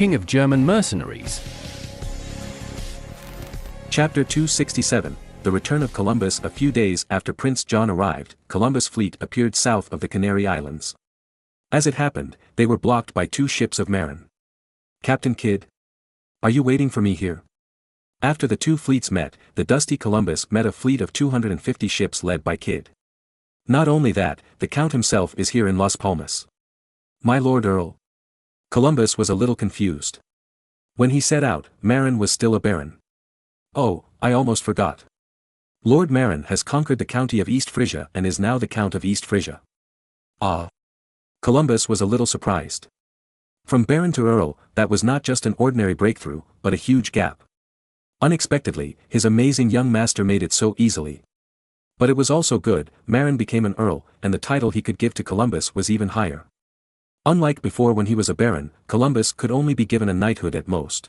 king of German mercenaries. Chapter 267, The Return of Columbus. A few days after Prince John arrived, Columbus' fleet appeared south of the Canary Islands. As it happened, they were blocked by 2 ships of Marin. "Captain Kidd? Are you waiting for me here?" After the 2 fleets met, the dusty Columbus met a fleet of 250 ships led by Kidd. "Not only that, the Count himself is here in Las Palmas." "My Lord Earl." Columbus was a little confused. When he set out, Marin was still a baron. "Oh, I almost forgot. Lord Marin has conquered the county of East Frisia and is now the Count of East Frisia." "Ah." Columbus was a little surprised. From baron to earl, that was not just an ordinary breakthrough, but a huge gap. Unexpectedly, his amazing young master made it so easily. But it was also good, Marin became an earl, and the title he could give to Columbus was even higher. Unlike before when he was a baron, Columbus could only be given a knighthood at most.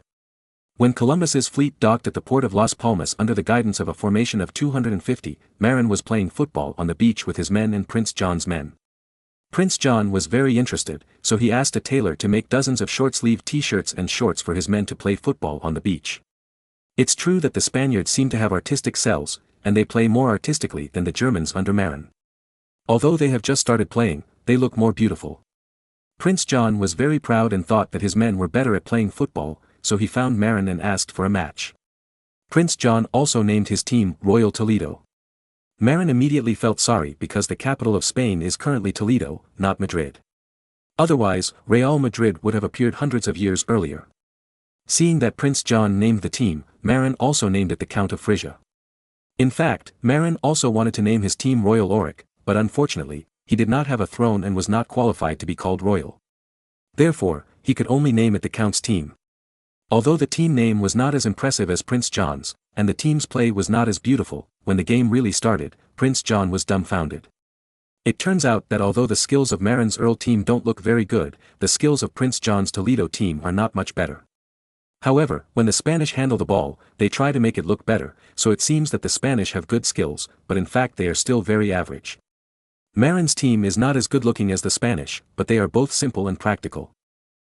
When Columbus's fleet docked at the port of Las Palmas under the guidance of a formation of 250, Marin was playing football on the beach with his men and Prince John's men. Prince John was very interested, so he asked a tailor to make dozens of short-sleeved t-shirts and shorts for his men to play football on the beach. It's true that the Spaniards seem to have artistic selves, and they play more artistically than the Germans under Marin. Although they have just started playing, they look more beautiful. Prince John was very proud and thought that his men were better at playing football, so he found Marin and asked for a match. Prince John also named his team Royal Toledo. Marin immediately felt sorry because the capital of Spain is currently Toledo, not Madrid. Otherwise, Real Madrid would have appeared hundreds of years earlier. Seeing that Prince John named the team, Marin also named it the Count of Frisia. In fact, Marin also wanted to name his team Royal Auric, but unfortunately, he did not have a throne and was not qualified to be called royal. Therefore, he could only name it the Count's team. Although the team name was not as impressive as Prince John's, and the team's play was not as beautiful, when the game really started, Prince John was dumbfounded. It turns out that although the skills of Marin's Earl team don't look very good, the skills of Prince John's Toledo team are not much better. However, when the Spanish handle the ball, they try to make it look better, so it seems that the Spanish have good skills, but in fact they are still very average. Marin's team is not as good looking as the Spanish, but they are both simple and practical.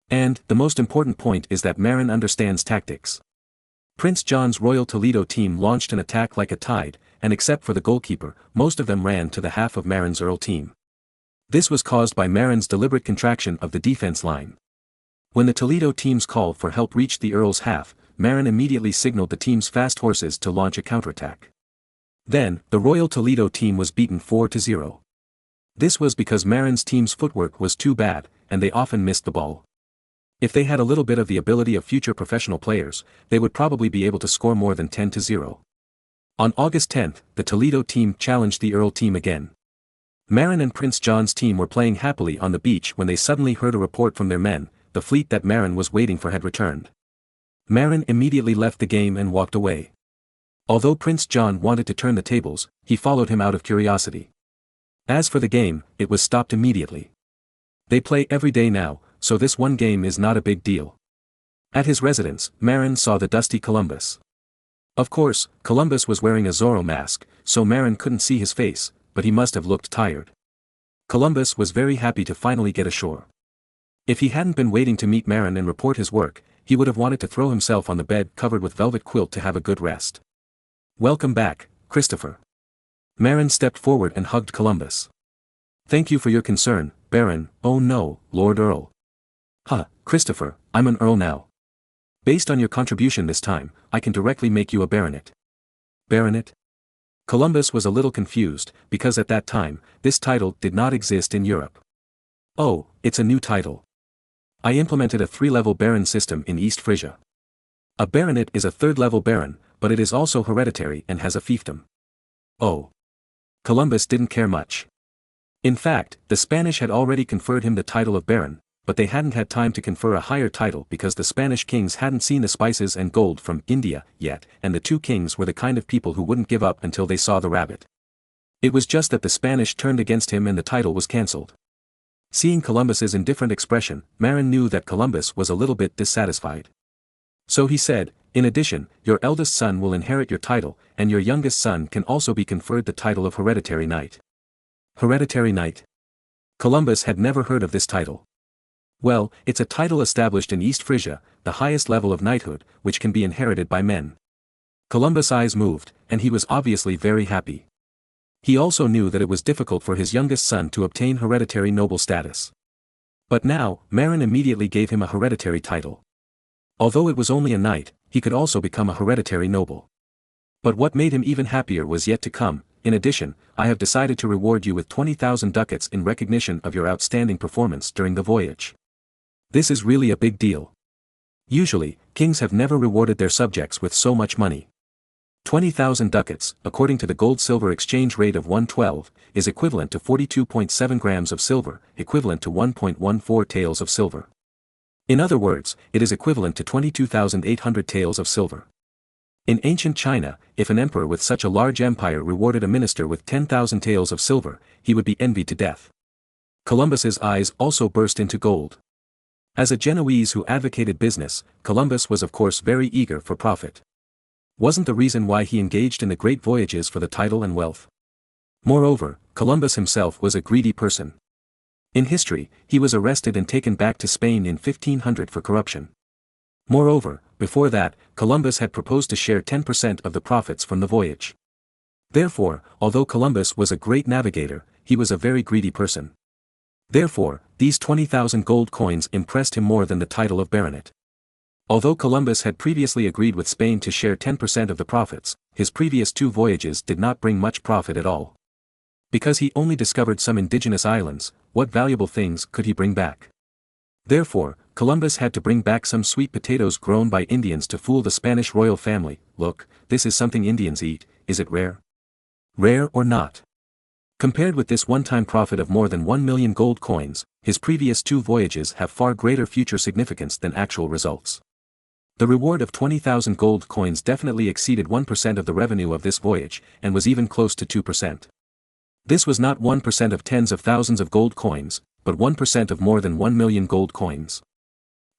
And, the most important point is that Marin understands tactics. Prince John's Royal Toledo team launched an attack like a tide, and except for the goalkeeper, most of them ran to the half of Marin's Earl team. This was caused by Marin's deliberate contraction of the defense line. When the Toledo team's call for help reached the Earl's half, Marin immediately signaled the team's fast horses to launch a counterattack. Then, the Royal Toledo team was beaten 4-0. This was because Marin's team's footwork was too bad, and they often missed the ball. If they had a little bit of the ability of future professional players, they would probably be able to score more than 10-0. On August 10, the Toledo team challenged the Earl team again. Marin and Prince John's team were playing happily on the beach when they suddenly heard a report from their men. The fleet that Marin was waiting for had returned. Marin immediately left the game and walked away. Although Prince John wanted to turn the tables, he followed him out of curiosity. As for the game, it was stopped immediately. They play every day now, so this one game is not a big deal. At his residence, Marin saw the dusty Columbus. Of course, Columbus was wearing a Zorro mask, so Marin couldn't see his face, but he must have looked tired. Columbus was very happy to finally get ashore. If he hadn't been waiting to meet Marin and report his work, he would have wanted to throw himself on the bed covered with velvet quilt to have a good rest. "Welcome back, Christopher." Marin stepped forward and hugged Columbus. "Thank you for your concern, Baron." "Oh no, Lord Earl." "Huh, Christopher, I'm an Earl now. Based on your contribution this time, I can directly make you a baronet." "Baronet?" Columbus was a little confused, because at that time, this title did not exist in Europe. "Oh, it's a new title. I implemented a 3-level baron system in East Frisia. A baronet is a 3rd-level baron, but it is also hereditary and has a fiefdom." "Oh." Columbus didn't care much. In fact, the Spanish had already conferred him the title of baron, but they hadn't had time to confer a higher title because the Spanish kings hadn't seen the spices and gold from India yet, and the 2 kings were the kind of people who wouldn't give up until they saw the rabbit. It was just that the Spanish turned against him and the title was cancelled. Seeing Columbus's indifferent expression, Marin knew that Columbus was a little bit dissatisfied. So he said, "In addition, your eldest son will inherit your title, and your youngest son can also be conferred the title of hereditary knight." Hereditary knight? Columbus had never heard of this title. Well, it's a title established in East Frisia, the highest level of knighthood, which can be inherited by men. Columbus' eyes moved, and he was obviously very happy. He also knew that it was difficult for his youngest son to obtain hereditary noble status. But now, Marin immediately gave him a hereditary title. Although it was only a knight, he could also become a hereditary noble. But what made him even happier was yet to come. In addition, I have decided to reward you with 20,000 ducats in recognition of your outstanding performance during the voyage. This is really a big deal. Usually, kings have never rewarded their subjects with so much money. 20,000 ducats, according to the gold-silver exchange rate of 112, is equivalent to 42.7 grams of silver, equivalent to 1.14 taels of silver. In other words, it is equivalent to 22,800 taels of silver. In ancient China, if an emperor with such a large empire rewarded a minister with 10,000 taels of silver, he would be envied to death. Columbus's eyes also burst into gold. As a Genoese who advocated business, Columbus was of course very eager for profit. Wasn't the reason why he engaged in the great voyages for the title and wealth? Moreover, Columbus himself was a greedy person. In history, he was arrested and taken back to Spain in 1500 for corruption. Moreover, before that, Columbus had proposed to share 10% of the profits from the voyage. Therefore, although Columbus was a great navigator, he was a very greedy person. Therefore, these 20,000 gold coins impressed him more than the title of baronet. Although Columbus had previously agreed with Spain to share 10% of the profits, his previous 2 voyages did not bring much profit at all. Because he only discovered some indigenous islands, what valuable things could he bring back? Therefore, Columbus had to bring back some sweet potatoes grown by Indians to fool the Spanish royal family. Look, this is something Indians eat, is it rare? Rare or not? Compared with this one-time profit of more than 1 million gold coins, his previous 2 voyages have far greater future significance than actual results. The reward of 20,000 gold coins definitely exceeded 1% of the revenue of this voyage, and was even close to 2%. This was not 1% of tens of thousands of gold coins, but 1% of more than 1 million gold coins.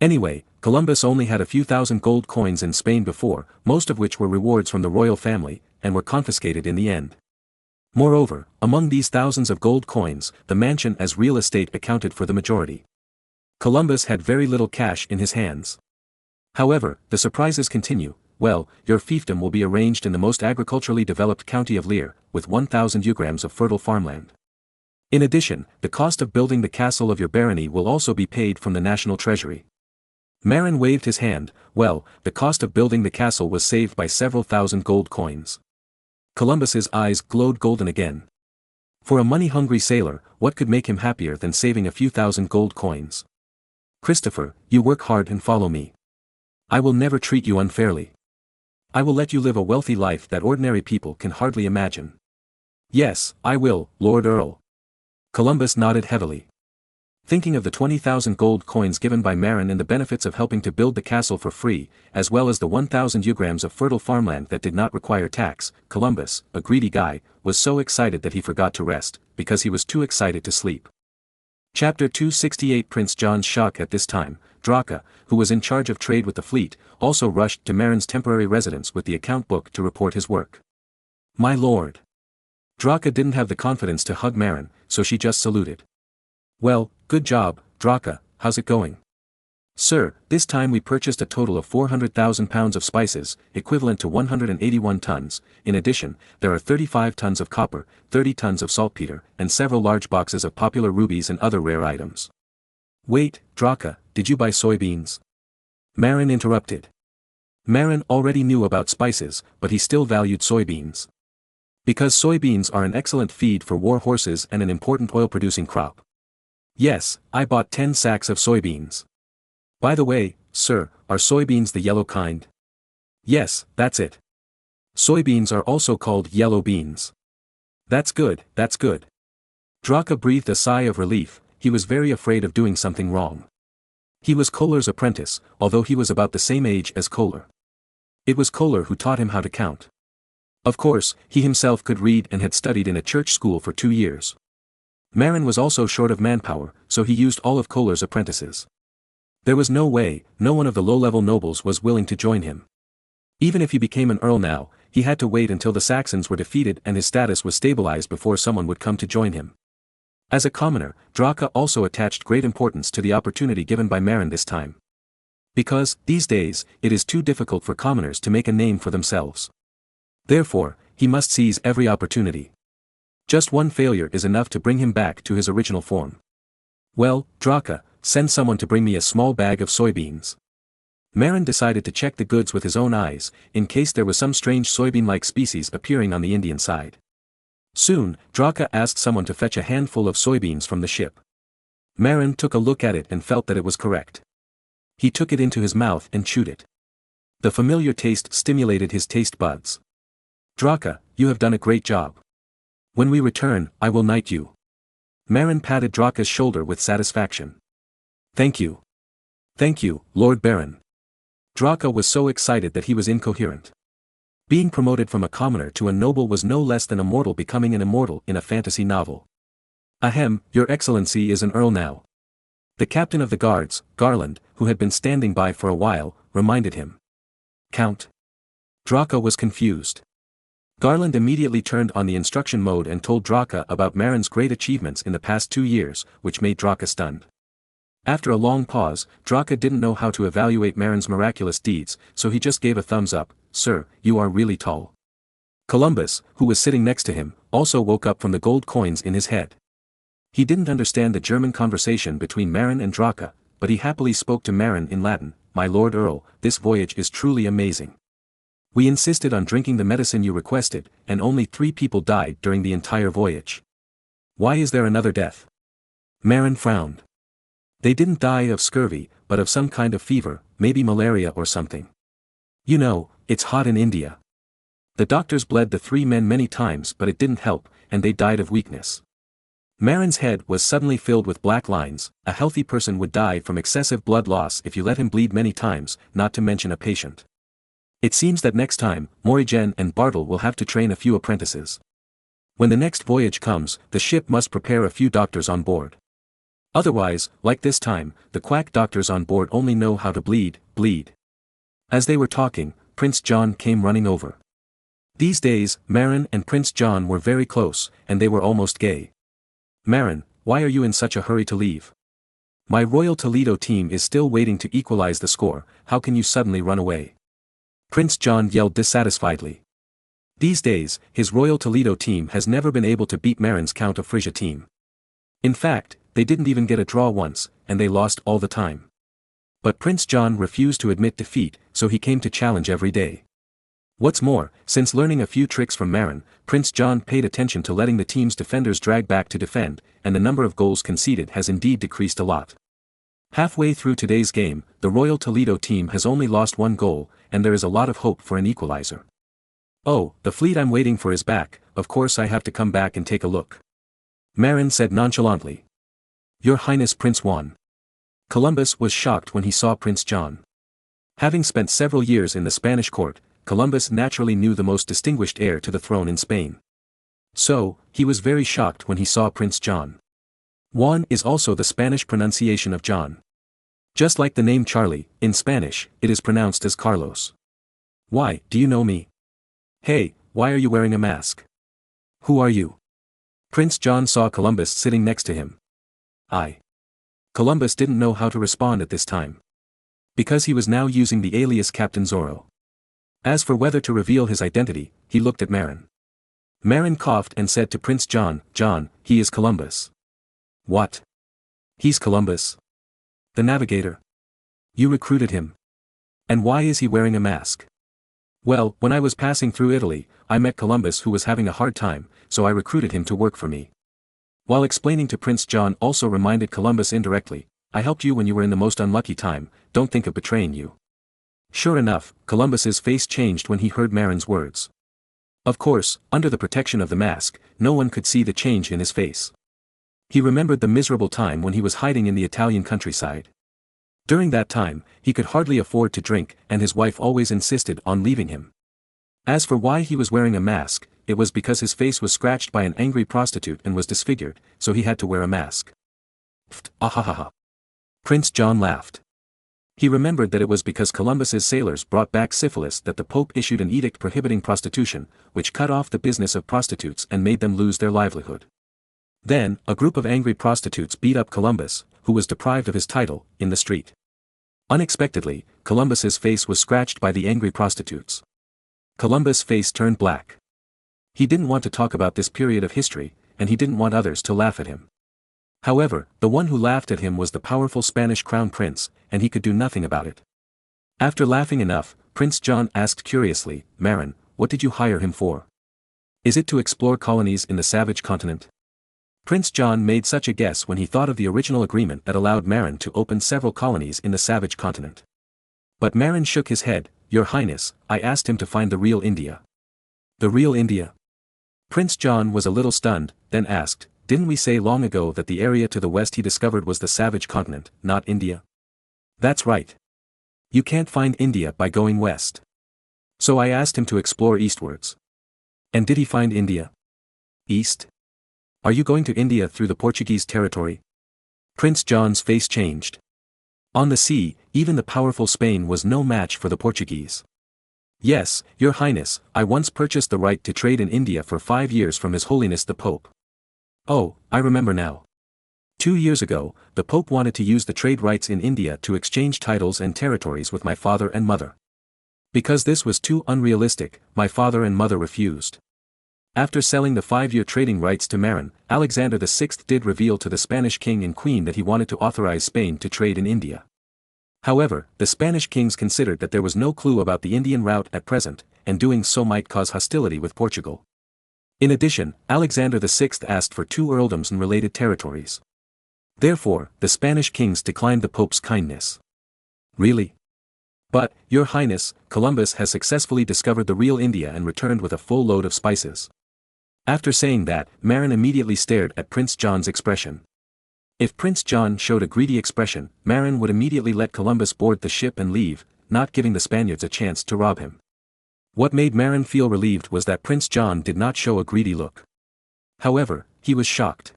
Anyway, Columbus only had a few thousand gold coins in Spain before, most of which were rewards from the royal family, and were confiscated in the end. Moreover, among these thousands of gold coins, the mansion as real estate accounted for the majority. Columbus had very little cash in his hands. However, the surprises continue. Well, your fiefdom will be arranged in the most agriculturally developed county of Lear, with 1,000 ugrams of fertile farmland. In addition, the cost of building the castle of your barony will also be paid from the national treasury. Marin waved his hand. Well, the cost of building the castle was saved by several thousand gold coins. Columbus's eyes glowed golden again. For a money-hungry sailor, what could make him happier than saving a few thousand gold coins? Christopher, you work hard and follow me. I will never treat you unfairly. I will let you live a wealthy life that ordinary people can hardly imagine. Yes, I will, Lord Earl. Columbus nodded heavily. Thinking of the 20,000 gold coins given by Marin and the benefits of helping to build the castle for free, as well as the 1,000 ugrams of fertile farmland that did not require tax, Columbus, a greedy guy, was so excited that he forgot to rest, because he was too excited to sleep. Chapter 268 Prince John's shock at this time. Draca, who was in charge of trade with the fleet, also rushed to Marin's temporary residence with the account book to report his work. My lord. Draca didn't have the confidence to hug Marin, so she just saluted. Well, good job, Draca, how's it going? Sir, this time we purchased a total of 400,000 pounds of spices, equivalent to 181 tons. In addition, there are 35 tons of copper, 30 tons of saltpeter, and several large boxes of popular rubies and other rare items. Wait, Draca, did you buy soybeans? Marin interrupted. Marin already knew about spices, but he still valued soybeans. Because soybeans are an excellent feed for war horses and an important oil-producing crop. Yes, I bought 10 sacks of soybeans. By the way, sir, are soybeans the yellow kind? Yes, that's it. Soybeans are also called yellow beans. That's good, that's good. Draca breathed a sigh of relief. He was very afraid of doing something wrong. He was Kohler's apprentice, although he was about the same age as Kohler. It was Kohler who taught him how to count. Of course, he himself could read and had studied in a church school for 2 years. Marin was also short of manpower, so he used all of Kohler's apprentices. There was no way, no one of the low-level nobles was willing to join him. Even if he became an earl now, he had to wait until the Saxons were defeated and his status was stabilized before someone would come to join him. As a commoner, Draka also attached great importance to the opportunity given by Marin this time. Because, these days, it is too difficult for commoners to make a name for themselves. Therefore, he must seize every opportunity. Just one failure is enough to bring him back to his original form. Well, Draka, send someone to bring me a small bag of soybeans. Marin decided to check the goods with his own eyes, in case there was some strange soybean-like species appearing on the Indian side. Soon, Draka asked someone to fetch a handful of soybeans from the ship. Marin took a look at it and felt that it was correct. He took it into his mouth and chewed it. The familiar taste stimulated his taste buds. Draka, you have done a great job. When we return, I will knight you. Marin patted Draka's shoulder with satisfaction. Thank you. Thank you, Lord Baron. Draka was so excited that he was incoherent. Being promoted from a commoner to a noble was no less than a mortal becoming an immortal in a fantasy novel. Ahem, Your Excellency is an earl now. The captain of the guards, Garland, who had been standing by for a while, reminded him. Count. Draka was confused. Garland immediately turned on the instruction mode and told Draka about Marin's great achievements in the past 2 years, which made Draka stunned. After a long pause, Draka didn't know how to evaluate Marin's miraculous deeds, so he just gave a thumbs up. Sir, you are really tall. Columbus, who was sitting next to him, also woke up from the gold coins in his head. He didn't understand the German conversation between Marin and Draka, but he happily spoke to Marin in Latin. My Lord Earl, this voyage is truly amazing. We insisted on drinking the medicine you requested, and only 3 people died during the entire voyage. Why is there another death? Marin frowned. They didn't die of scurvy, but of some kind of fever, maybe malaria or something. You know, it's hot in India. The doctors bled the 3 men many times but it didn't help, and they died of weakness. Marin's head was suddenly filled with black lines. A healthy person would die from excessive blood loss if you let him bleed many times, not to mention a patient. It seems that next time, Morigen and Bartle will have to train a few apprentices. When the next voyage comes, the ship must prepare a few doctors on board. Otherwise, like this time, the quack doctors on board only know how to bleed. As they were talking, Prince John came running over. These days, Marin and Prince John were very close, and they were almost gay. Marin, why are you in such a hurry to leave? My Royal Toledo team is still waiting to equalize the score, how can you suddenly run away? Prince John yelled dissatisfiedly. These days, his Royal Toledo team has never been able to beat Marin's Count of Frisia team. In fact, they didn't even get a draw once, and they lost all the time. But Prince John refused to admit defeat, so he came to challenge every day. What's more, since learning a few tricks from Marin, Prince John paid attention to letting the team's defenders drag back to defend, and the number of goals conceded has indeed decreased a lot. Halfway through today's game, the Royal Toledo team has only lost 1 goal, and there is a lot of hope for an equalizer. Oh, the fleet I'm waiting for is back, of course I have to come back and take a look. Marin said nonchalantly. Your Highness Prince Juan. Columbus was shocked when he saw Prince John. Having spent several years in the Spanish court, Columbus naturally knew the most distinguished heir to the throne in Spain. So, he was very shocked when he saw Prince John. Juan is also the Spanish pronunciation of John. Just like the name Charlie, in Spanish, it is pronounced as Carlos. Why, do you know me? Hey, why are you wearing a mask? Who are you? Prince John saw Columbus sitting next to him. Columbus didn't know how to respond at this time. Because he was now using the alias Captain Zorro. As for whether to reveal his identity, he looked at Marin. Marin coughed and said to Prince John, John, he is Columbus. What? He's Columbus? The navigator? You recruited him. And why is he wearing a mask? Well, when I was passing through Italy, I met Columbus who was having a hard time, so I recruited him to work for me. While explaining to Prince John also reminded Columbus indirectly, I helped you when you were in the most unlucky time, don't think of betraying you. Sure enough, Columbus's face changed when he heard Marin's words. Of course, under the protection of the mask, no one could see the change in his face. He remembered the miserable time when he was hiding in the Italian countryside. During that time, he could hardly afford to drink, and his wife always insisted on leaving him. As for why he was wearing a mask, it was because his face was scratched by an angry prostitute and was disfigured, so he had to wear a mask. Ahahaha. Prince John laughed. He remembered that it was because Columbus's sailors brought back syphilis that the Pope issued an edict prohibiting prostitution, which cut off the business of prostitutes and made them lose their livelihood. Then, a group of angry prostitutes beat up Columbus, who was deprived of his title, in the street. Unexpectedly, Columbus's face was scratched by the angry prostitutes. Columbus' face turned black. He didn't want to talk about this period of history, and he didn't want others to laugh at him. However, the one who laughed at him was the powerful Spanish crown prince, and he could do nothing about it. After laughing enough, Prince John asked curiously, "Marin, what did you hire him for? Is it to explore colonies in the savage continent?" Prince John made such a guess when he thought of the original agreement that allowed Marin to open several colonies in the savage continent. But Marin shook his head. "Your Highness, I asked him to find the real India." "The real India?" Prince John was a little stunned, then asked, "Didn't we say long ago that the area to the west he discovered was the savage continent, not India?" "That's right. You can't find India by going west. So I asked him to explore eastwards." "And did he find India?" "East? Are you going to India through the Portuguese territory?" Prince John's face changed. On the sea, even the powerful Spain was no match for the Portuguese. "Yes, Your Highness, I once purchased the right to trade in India for 5 years from His Holiness the Pope." "Oh, I remember now. 2 years ago, the Pope wanted to use the trade rights in India to exchange titles and territories with my father and mother. Because this was too unrealistic, my father and mother refused. After selling the 5-year trading rights to Marin, Alexander VI did reveal to the Spanish king and queen that he wanted to authorize Spain to trade in India. However, the Spanish kings considered that there was no clue about the Indian route at present, and doing so might cause hostility with Portugal. In addition, Alexander VI asked for 2 earldoms and related territories. Therefore, the Spanish kings declined the Pope's kindness." "Really? But, Your Highness, Columbus has successfully discovered the real India and returned with a full load of spices." After saying that, Marin immediately stared at Prince John's expression. If Prince John showed a greedy expression, Marin would immediately let Columbus board the ship and leave, not giving the Spaniards a chance to rob him. What made Marin feel relieved was that Prince John did not show a greedy look. However, he was shocked.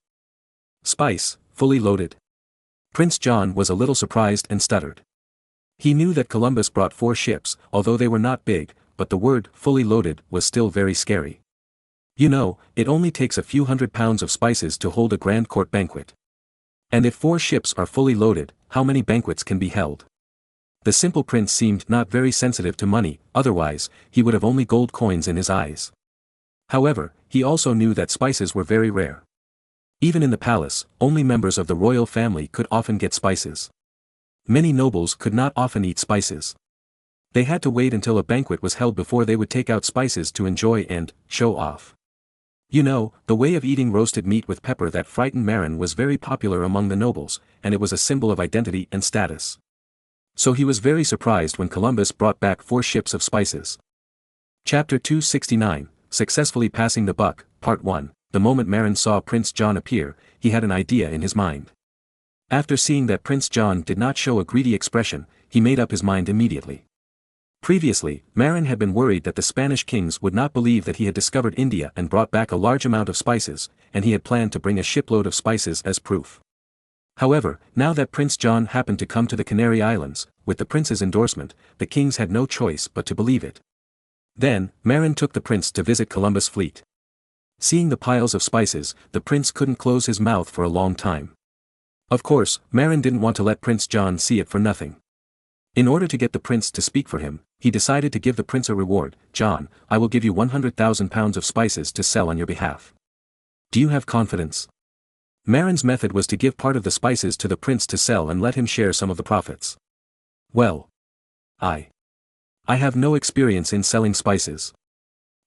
"Spice, fully loaded?" Prince John was a little surprised and stuttered. He knew that Columbus brought 4 ships, although they were not big, but the word "fully loaded" was still very scary. "You know, it only takes a few £100 of spices to hold a grand court banquet. And if 4 ships are fully loaded, how many banquets can be held?" The simple prince seemed not very sensitive to money, otherwise, he would have only gold coins in his eyes. However, he also knew that spices were very rare. Even in the palace, only members of the royal family could often get spices. Many nobles could not often eat spices. They had to wait until a banquet was held before they would take out spices to enjoy and show off. You know, the way of eating roasted meat with pepper that frightened Marin was very popular among the nobles, and it was a symbol of identity and status. So he was very surprised when Columbus brought back 4 ships of spices. Chapter 269, Successfully Passing the Buck, Part 1. The moment Marin saw Prince John appear, he had an idea in his mind. After seeing that Prince John did not show a greedy expression, he made up his mind immediately. Previously, Marin had been worried that the Spanish kings would not believe that he had discovered India and brought back a large amount of spices, and he had planned to bring a shipload of spices as proof. However, now that Prince John happened to come to the Canary Islands, with the prince's endorsement, the kings had no choice but to believe it. Then, Marin took the prince to visit Columbus' fleet. Seeing the piles of spices, the prince couldn't close his mouth for a long time. Of course, Marin didn't want to let Prince John see it for nothing. In order to get the prince to speak for him, he decided to give the prince a reward. "John, I will give you 100,000 pounds of spices to sell on your behalf. Do you have confidence?" Marin's method was to give part of the spices to the prince to sell and let him share some of the profits. "Well, I have no experience in selling spices."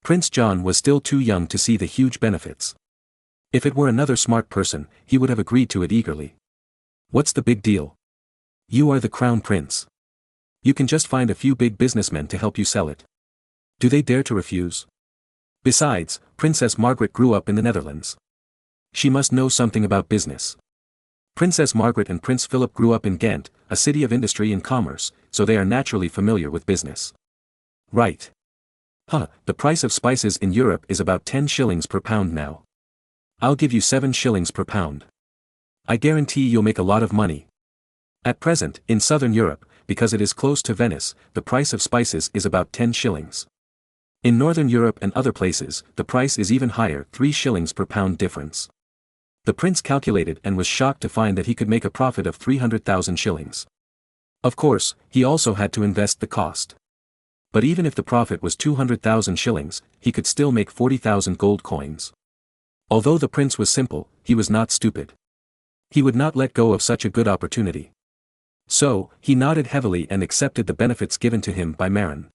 Prince John was still too young to see the huge benefits. If it were another smart person, he would have agreed to it eagerly. "What's the big deal? You are the crown prince. You can just find a few big businessmen to help you sell it. Do they dare to refuse? Besides, Princess Margaret grew up in the Netherlands. She must know something about business. Princess Margaret and Prince Philip grew up in Ghent, a city of industry and commerce, so they are naturally familiar with business." "Right. The price of spices in Europe is about 10 shillings per pound now. I'll give you 7 shillings per pound. I guarantee you'll make a lot of money." At present, in southern Europe, because it is close to Venice, the price of spices is about 10 shillings. In northern Europe and other places, the price is even higher, 3 shillings per pound difference. The prince calculated and was shocked to find that he could make a profit of 300,000 shillings. Of course, he also had to invest the cost. But even if the profit was 200,000 shillings, he could still make 40,000 gold coins. Although the prince was simple, he was not stupid. He would not let go of such a good opportunity. So, he nodded heavily and accepted the benefits given to him by Marin.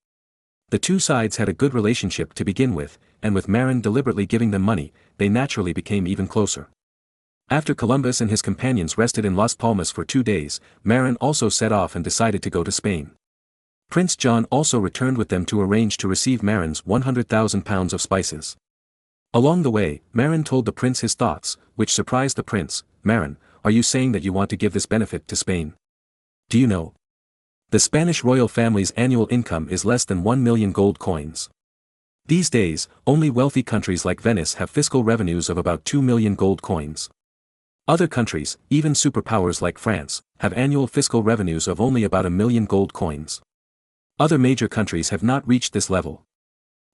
The two sides had a good relationship to begin with, and with Marin deliberately giving them money, they naturally became even closer. After Columbus and his companions rested in Las Palmas for 2 days, Marin also set off and decided to go to Spain. Prince John also returned with them to arrange to receive Marin's 100,000 pounds of spices. Along the way, Marin told the prince his thoughts, which surprised the prince. "Marin, are you saying that you want to give this benefit to Spain? Do you know? The Spanish royal family's annual income is less than 1 million gold coins. These days, only wealthy countries like Venice have fiscal revenues of about 2 million gold coins. Other countries, even superpowers like France, have annual fiscal revenues of only about 1 million gold coins. Other major countries have not reached this level.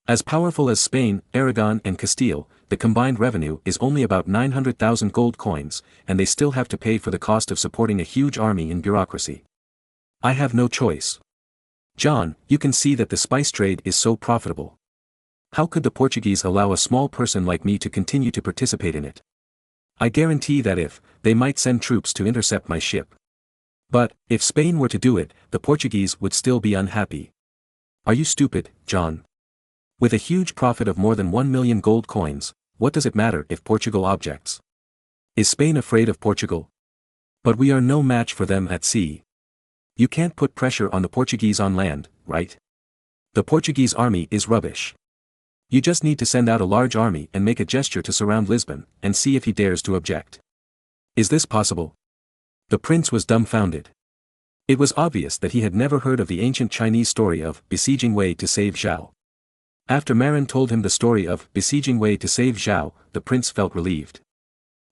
As powerful as Spain, Aragon and Castile, the combined revenue is only about 900,000 gold coins, and they still have to pay for the cost of supporting a huge army in bureaucracy. I have no choice. John, you can see that the spice trade is so profitable. How could the Portuguese allow a small person like me to continue to participate in it? I guarantee that if, they might send troops to intercept my ship. But, if Spain were to do it, the Portuguese would still be unhappy. Are you stupid, John? With a huge profit of more than 1 million gold coins, what does it matter if Portugal objects? Is Spain afraid of Portugal? But we are no match for them at sea. You can't put pressure on the Portuguese on land, right? The Portuguese army is rubbish. You just need to send out a large army and make a gesture to surround Lisbon, and see if he dares to object. Is this possible? The prince was dumbfounded. It was obvious that he had never heard of the ancient Chinese story of besieging Wei to save Zhao. After Marin told him the story of besieging Wei to save Zhao, the prince felt relieved.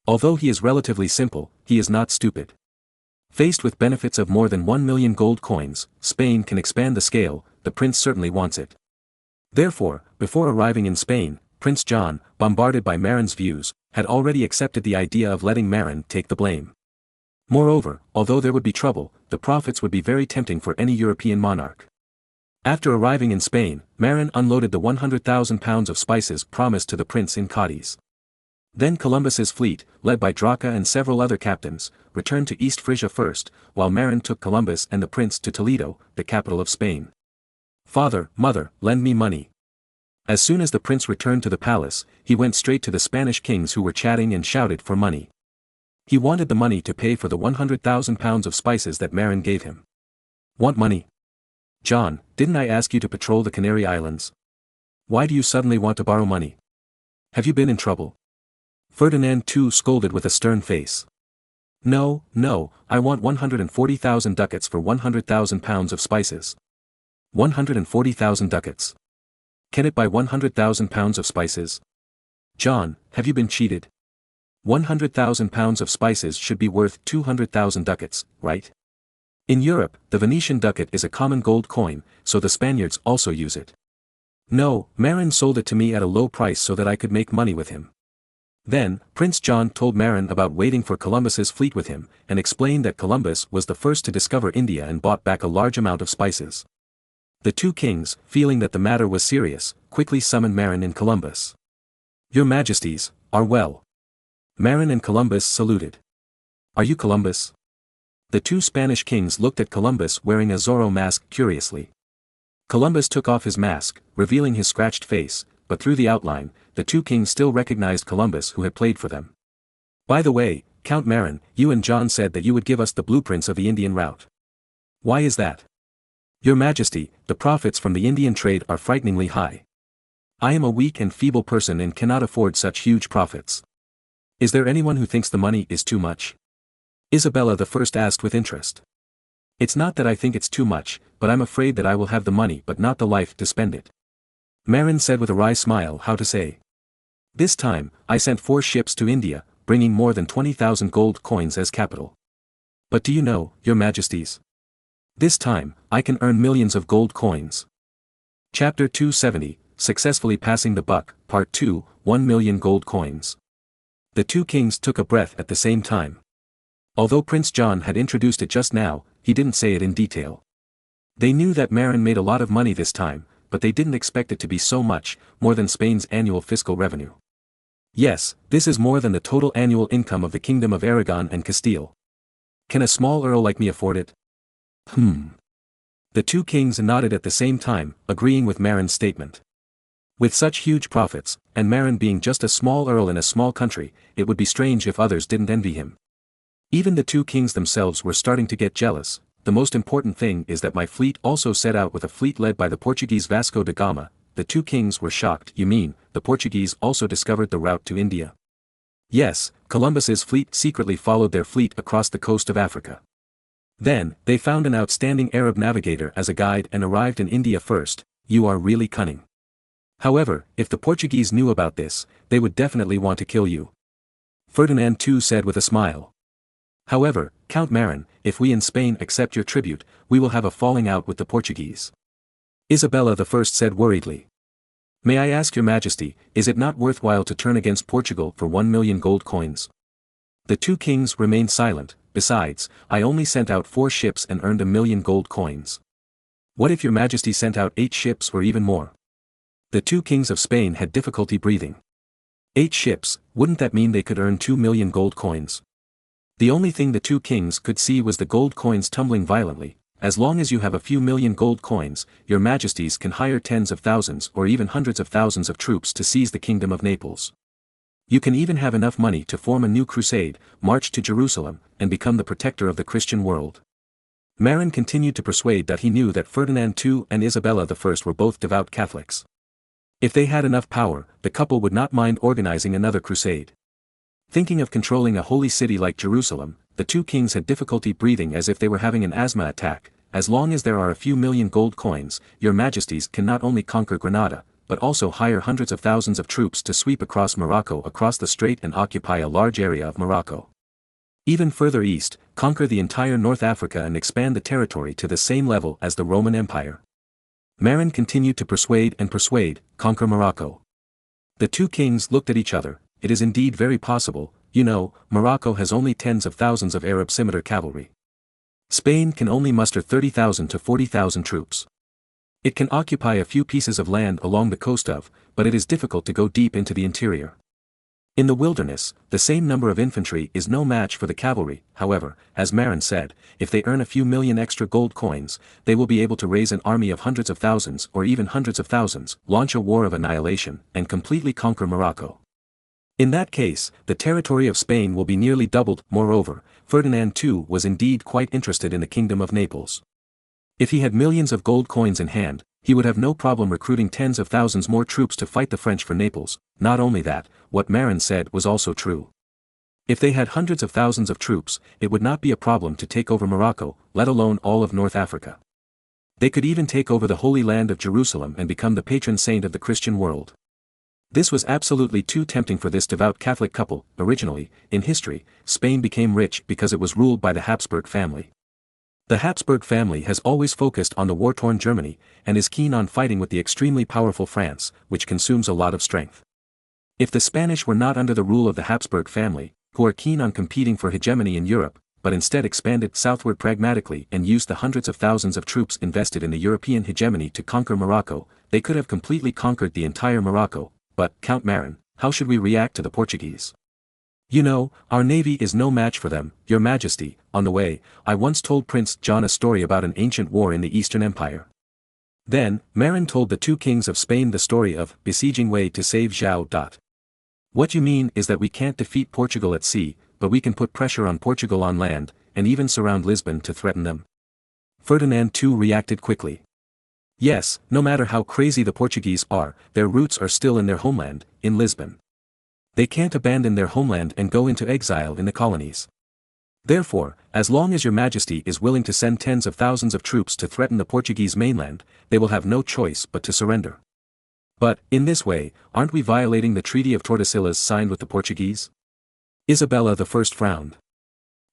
Although he is relatively simple, he is not stupid. Faced with benefits of more than 1 million gold coins, Spain can expand the scale, the prince certainly wants it. Therefore, before arriving in Spain, Prince John, bombarded by Marin's views, had already accepted the idea of letting Marin take the blame. Moreover, although there would be trouble, the profits would be very tempting for any European monarch. After arriving in Spain, Marin unloaded the 100,000 pounds of spices promised to the prince in Cadiz. Then Columbus's fleet, led by Draca and several other captains, returned to East Frisia first, while Marin took Columbus and the prince to Toledo, the capital of Spain. "Father, mother, lend me money." As soon as the prince returned to the palace, he went straight to the Spanish kings who were chatting and shouted for money. He wanted the money to pay for the 100,000 pounds of spices that Marin gave him. "Want money? John, didn't I ask you to patrol the Canary Islands? Why do you suddenly want to borrow money? Have you been in trouble?" Ferdinand too scolded with a stern face. No, I want 140,000 ducats for 100,000 pounds of spices." 140,000 ducats. Can it buy 100,000 pounds of spices? John, have you been cheated? 100,000 pounds of spices should be worth 200,000 ducats, right? In Europe, the Venetian ducat is a common gold coin, so the Spaniards also use it. No, Marin sold it to me at a low price so that I could make money with him. Then, Prince John told Marin about waiting for Columbus's fleet with him, and explained that Columbus was the first to discover India and bought back a large amount of spices. The two kings, feeling that the matter was serious, quickly summoned Marin and Columbus. "Your Majesties, are well." Marin and Columbus saluted. "Are you Columbus?" The two Spanish kings looked at Columbus wearing a Zorro mask curiously. Columbus took off his mask, revealing his scratched face, but through the outline, the two kings still recognized Columbus who had played for them. "By the way, Count Marin, you and John said that you would give us the blueprints of the Indian route. Why is that?" "Your Majesty, the profits from the Indian trade are frighteningly high. I am a weak and feeble person and cannot afford such huge profits." "Is there anyone who thinks the money is too much?" Isabella the First asked with interest. "It's not that I think it's too much, but I'm afraid that I will have the money but not the life to spend it." Marin said with a wry smile how to say. "This time, I sent 4 ships to India, bringing more than 20,000 gold coins as capital. But do you know, Your Majesties? This time, I can earn millions of gold coins." Chapter 270, Successfully Passing the Buck, Part 2, 1 million gold coins. The two kings took a breath at the same time. Although Prince John had introduced it just now, he didn't say it in detail. They knew that Marin made a lot of money this time, but they didn't expect it to be so much, more than Spain's annual fiscal revenue. Yes, this is more than the total annual income of the Kingdom of Aragon and Castile. Can a small earl like me afford it? The two kings nodded at the same time, agreeing with Marin's statement. With such huge profits, and Marin being just a small earl in a small country, it would be strange if others didn't envy him. Even the two kings themselves were starting to get jealous. The most important thing is that my fleet also set out with a fleet led by the Portuguese Vasco da Gama. The two kings were shocked. You mean, the Portuguese also discovered the route to India? Yes, Columbus's fleet secretly followed their fleet across the coast of Africa. Then, they found an outstanding Arab navigator as a guide and arrived in India first. You are really cunning. However, if the Portuguese knew about this, they would definitely want to kill you. Ferdinand II said with a smile. However, Count Marin, if we in Spain accept your tribute, we will have a falling out with the Portuguese. Isabella I said worriedly. May I ask your majesty, is it not worthwhile to turn against Portugal for 1 million gold coins? The two kings remained silent. Besides, I only sent out 4 ships and earned 1 million gold coins. What if your majesty sent out 8 ships or even more? The two kings of Spain had difficulty breathing. 8 ships, wouldn't that mean they could earn 2 million gold coins? The only thing the two kings could see was the gold coins tumbling violently. As long as you have a few million gold coins, your majesties can hire tens of thousands or even hundreds of thousands of troops to seize the kingdom of Naples. You can even have enough money to form a new crusade, march to Jerusalem, and become the protector of the Christian world. Marin continued to persuade that he knew that Ferdinand II and Isabella I were both devout Catholics. If they had enough power, the couple would not mind organizing another crusade. Thinking of controlling a holy city like Jerusalem, the two kings had difficulty breathing as if they were having an asthma attack. As long as there are a few million gold coins, your majesties can not only conquer Granada, but also hire hundreds of thousands of troops to sweep across Morocco across the strait and occupy a large area of Morocco. Even further east, conquer the entire North Africa and expand the territory to the same level as the Roman Empire. Marin continued to persuade and persuade, conquer Morocco. The two kings looked at each other. It is indeed very possible. You know, Morocco has only tens of thousands of Arab scimitar cavalry. Spain can only muster 30,000 to 40,000 troops. It can occupy a few pieces of land along the coast of, but it is difficult to go deep into the interior. In the wilderness, the same number of infantry is no match for the cavalry. However, as Marin said, if they earn a few million extra gold coins, they will be able to raise an army of hundreds of thousands or even hundreds of thousands, launch a war of annihilation, and completely conquer Morocco. In that case, the territory of Spain will be nearly doubled. Moreover, Ferdinand II was indeed quite interested in the Kingdom of Naples. If he had millions of gold coins in hand, he would have no problem recruiting tens of thousands more troops to fight the French for Naples. Not only that, what Marin said was also true. If they had hundreds of thousands of troops, it would not be a problem to take over Morocco, let alone all of North Africa. They could even take over the Holy Land of Jerusalem and become the patron saint of the Christian world. This was absolutely too tempting for this devout Catholic couple. Originally, in history, Spain became rich because it was ruled by the Habsburg family. The Habsburg family has always focused on the war-torn Germany, and is keen on fighting with the extremely powerful France, which consumes a lot of strength. If the Spanish were not under the rule of the Habsburg family, who are keen on competing for hegemony in Europe, but instead expanded southward pragmatically and used the hundreds of thousands of troops invested in the European hegemony to conquer Morocco, they could have completely conquered the entire Morocco. But, Count Marin, how should we react to the Portuguese? You know, our navy is no match for them. Your Majesty. On the way, I once told Prince John a story about an ancient war in the Eastern Empire. Then, Marin told the two kings of Spain the story of besieging way to save Zhao. What you mean is that we can't defeat Portugal at sea, but we can put pressure on Portugal on land, and even surround Lisbon to threaten them. Ferdinand II reacted quickly. Yes, no matter how crazy the Portuguese are, their roots are still in their homeland, in Lisbon. They can't abandon their homeland and go into exile in the colonies. Therefore, as long as your Majesty is willing to send tens of thousands of troops to threaten the Portuguese mainland, they will have no choice but to surrender. But, in this way, aren't we violating the Treaty of Tordesillas signed with the Portuguese? Isabella I frowned.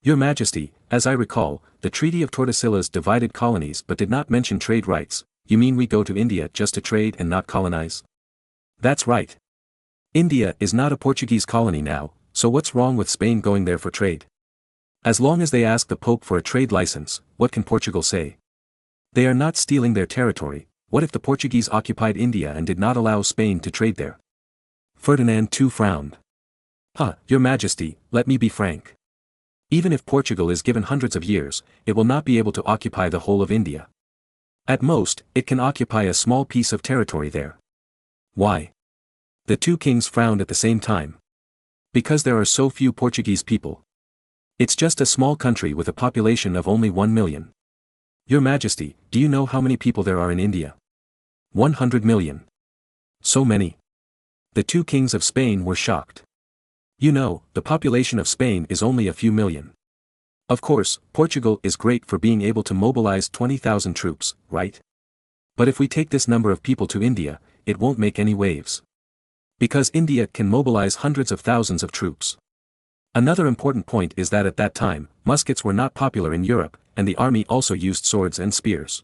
Your Majesty, as I recall, the Treaty of Tordesillas divided colonies but did not mention trade rights. You mean we go to India just to trade and not colonize? That's right. India is not a Portuguese colony now, So what's wrong with Spain going there for trade? As long as they ask the Pope for a trade license, what can Portugal say? They are not stealing their territory. What if the Portuguese occupied India and did not allow Spain to trade there? Ferdinand II frowned. Your Majesty, let me be frank. Even if Portugal is given hundreds of years, it will not be able to occupy the whole of India. At most, it can occupy a small piece of territory there. Why? The two kings frowned at the same time. Because there are so few Portuguese people. It's just a small country with a population of only 1 million. Your Majesty, do you know how many people there are in India? 100 million. So many. The two kings of Spain were shocked. You know, the population of Spain is only a few million. Of course, Portugal is great for being able to mobilize 20,000 troops, right? But if we take this number of people to India, it won't make any waves. Because India can mobilize hundreds of thousands of troops. Another important point is that at that time, muskets were not popular in Europe, and the army also used swords and spears.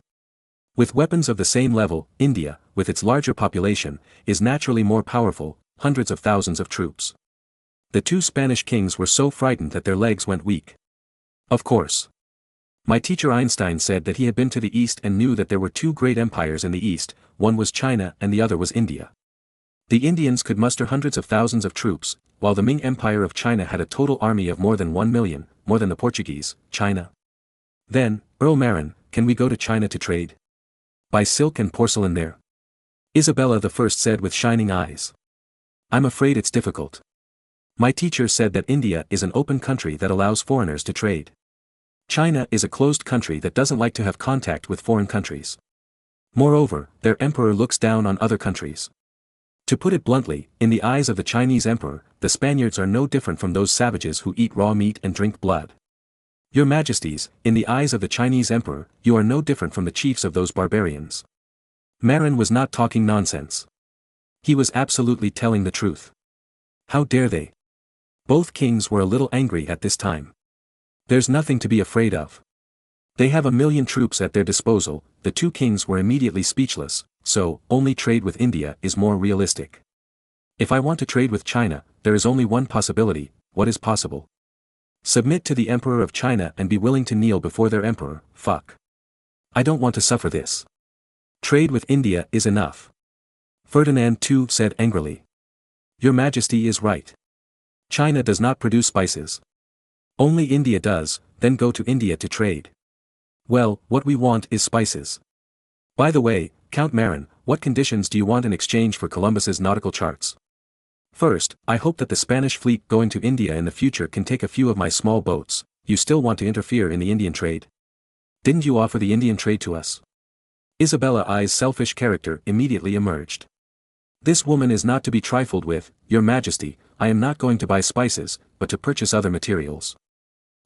With weapons of the same level, India, with its larger population, is naturally more powerful, hundreds of thousands of troops. The two Spanish kings were so frightened that their legs went weak. Of course. My teacher Einstein said that he had been to the East and knew that there were two great empires in the East, one was China and the other was India. The Indians could muster hundreds of thousands of troops, while the Ming Empire of China had a total army of more than 1 million, more than the Portuguese, China. Then, Earl Marin, can we go to China to trade? Buy silk and porcelain there? Isabella I said with shining eyes. I'm afraid it's difficult. My teacher said that India is an open country that allows foreigners to trade. China is a closed country that doesn't like to have contact with foreign countries. Moreover, their emperor looks down on other countries. To put it bluntly, in the eyes of the Chinese emperor, the Spaniards are no different from those savages who eat raw meat and drink blood. Your Majesties, in the eyes of the Chinese emperor, you are no different from the chiefs of those barbarians. Marin was not talking nonsense. He was absolutely telling the truth. How dare they? Both kings were a little angry at this time. There's nothing to be afraid of. They have 1 million troops at their disposal. The two kings were immediately speechless, so, only trade with India is more realistic. If I want to trade with China, there is only one possibility. What is possible? Submit to the Emperor of China and be willing to kneel before their emperor. Fuck. I don't want to suffer this. Trade with India is enough. Ferdinand II said angrily. Your Majesty is right. China does not produce spices. Only India does, then go to India to trade. Well, what we want is spices. By the way, Count Marin, what conditions do you want in exchange for Columbus's nautical charts? First, I hope that the Spanish fleet going to India in the future can take a few of my small boats. You still want to interfere in the Indian trade? Didn't you offer the Indian trade to us? Isabella I's selfish character immediately emerged. This woman is not to be trifled with. Your Majesty, I am not going to buy spices, but to purchase other materials.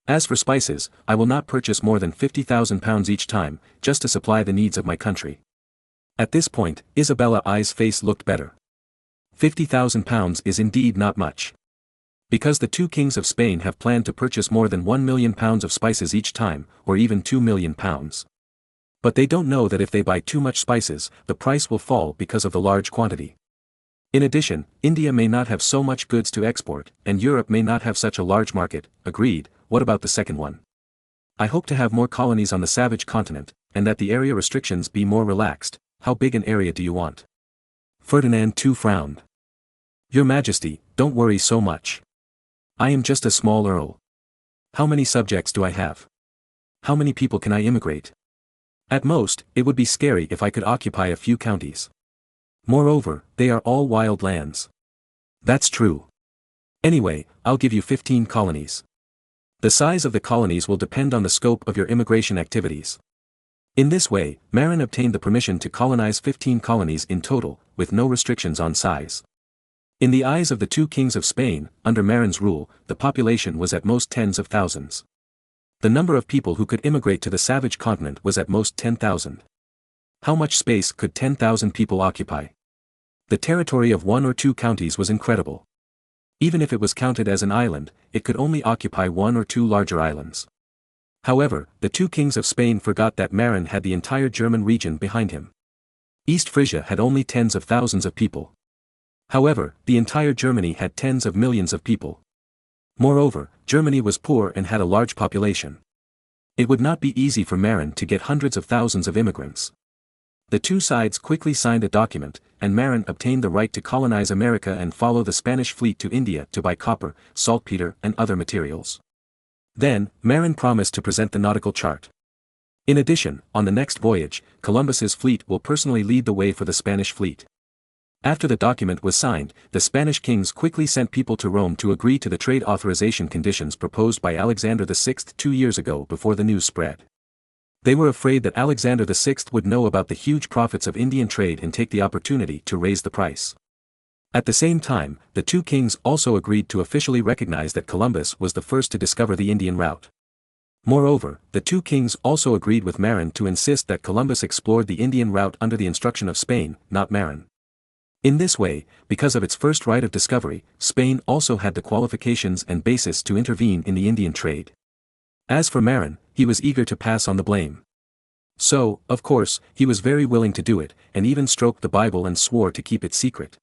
As for spices, I will not purchase more than 50,000 pounds each time, just to supply the needs of my country. At this point, Isabella I's face looked better. 50,000 pounds is indeed not much. Because the two kings of Spain have planned to purchase more than 1 million pounds of spices each time, or even 2 million pounds. But they don't know that if they buy too much spices, the price will fall because of the large quantity. In addition, India may not have so much goods to export, and Europe may not have such a large market. Agreed. What about the second one? I hope to have more colonies on the savage continent, and that the area restrictions be more relaxed. How big an area do you want? Ferdinand II frowned. Your Majesty, don't worry so much. I am just a small earl. How many subjects do I have? How many people can I immigrate? At most, it would be scary if I could occupy a few counties. Moreover, they are all wild lands. That's true. Anyway, I'll give you 15 colonies. The size of the colonies will depend on the scope of your immigration activities. In this way, Marin obtained the permission to colonize 15 colonies in total, with no restrictions on size. In the eyes of the two kings of Spain, under Marin's rule, the population was at most tens of thousands. The number of people who could immigrate to the savage continent was at most 10,000. How much space could 10,000 people occupy? The territory of 1 or 2 counties was incredible. Even if it was counted as an island, it could only occupy 1 or 2 larger islands. However, the two kings of Spain forgot that Marin had the entire German region behind him. East Frisia had only tens of thousands of people. However, the entire Germany had tens of millions of people. Moreover, Germany was poor and had a large population. It would not be easy for Marin to get hundreds of thousands of immigrants. The two sides quickly signed a document, and Marin obtained the right to colonize America and follow the Spanish fleet to India to buy copper, saltpeter and other materials. Then, Marin promised to present the nautical chart. In addition, on the next voyage, Columbus's fleet will personally lead the way for the Spanish fleet. After the document was signed, the Spanish kings quickly sent people to Rome to agree to the trade authorization conditions proposed by Alexander VI 2 years ago before the news spread. They were afraid that Alexander VI would know about the huge profits of Indian trade and take the opportunity to raise the price. At the same time, the two kings also agreed to officially recognize that Columbus was the first to discover the Indian route. Moreover, the two kings also agreed with Marin to insist that Columbus explored the Indian route under the instruction of Spain, not Marin. In this way, because of its first right of discovery, Spain also had the qualifications and basis to intervene in the Indian trade. As for Marin, he was eager to pass on the blame. So, of course, he was very willing to do it, and even stroked the Bible and swore to keep it secret.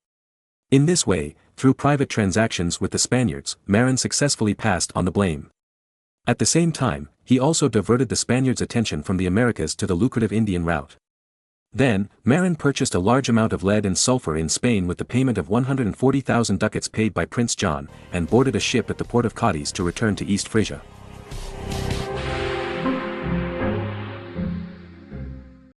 In this way, through private transactions with the Spaniards, Marin successfully passed on the blame. At the same time, he also diverted the Spaniards' attention from the Americas to the lucrative Indian route. Then, Marin purchased a large amount of lead and sulfur in Spain with the payment of 140,000 ducats paid by Prince John, and boarded a ship at the port of Cadiz to return to East Frisia.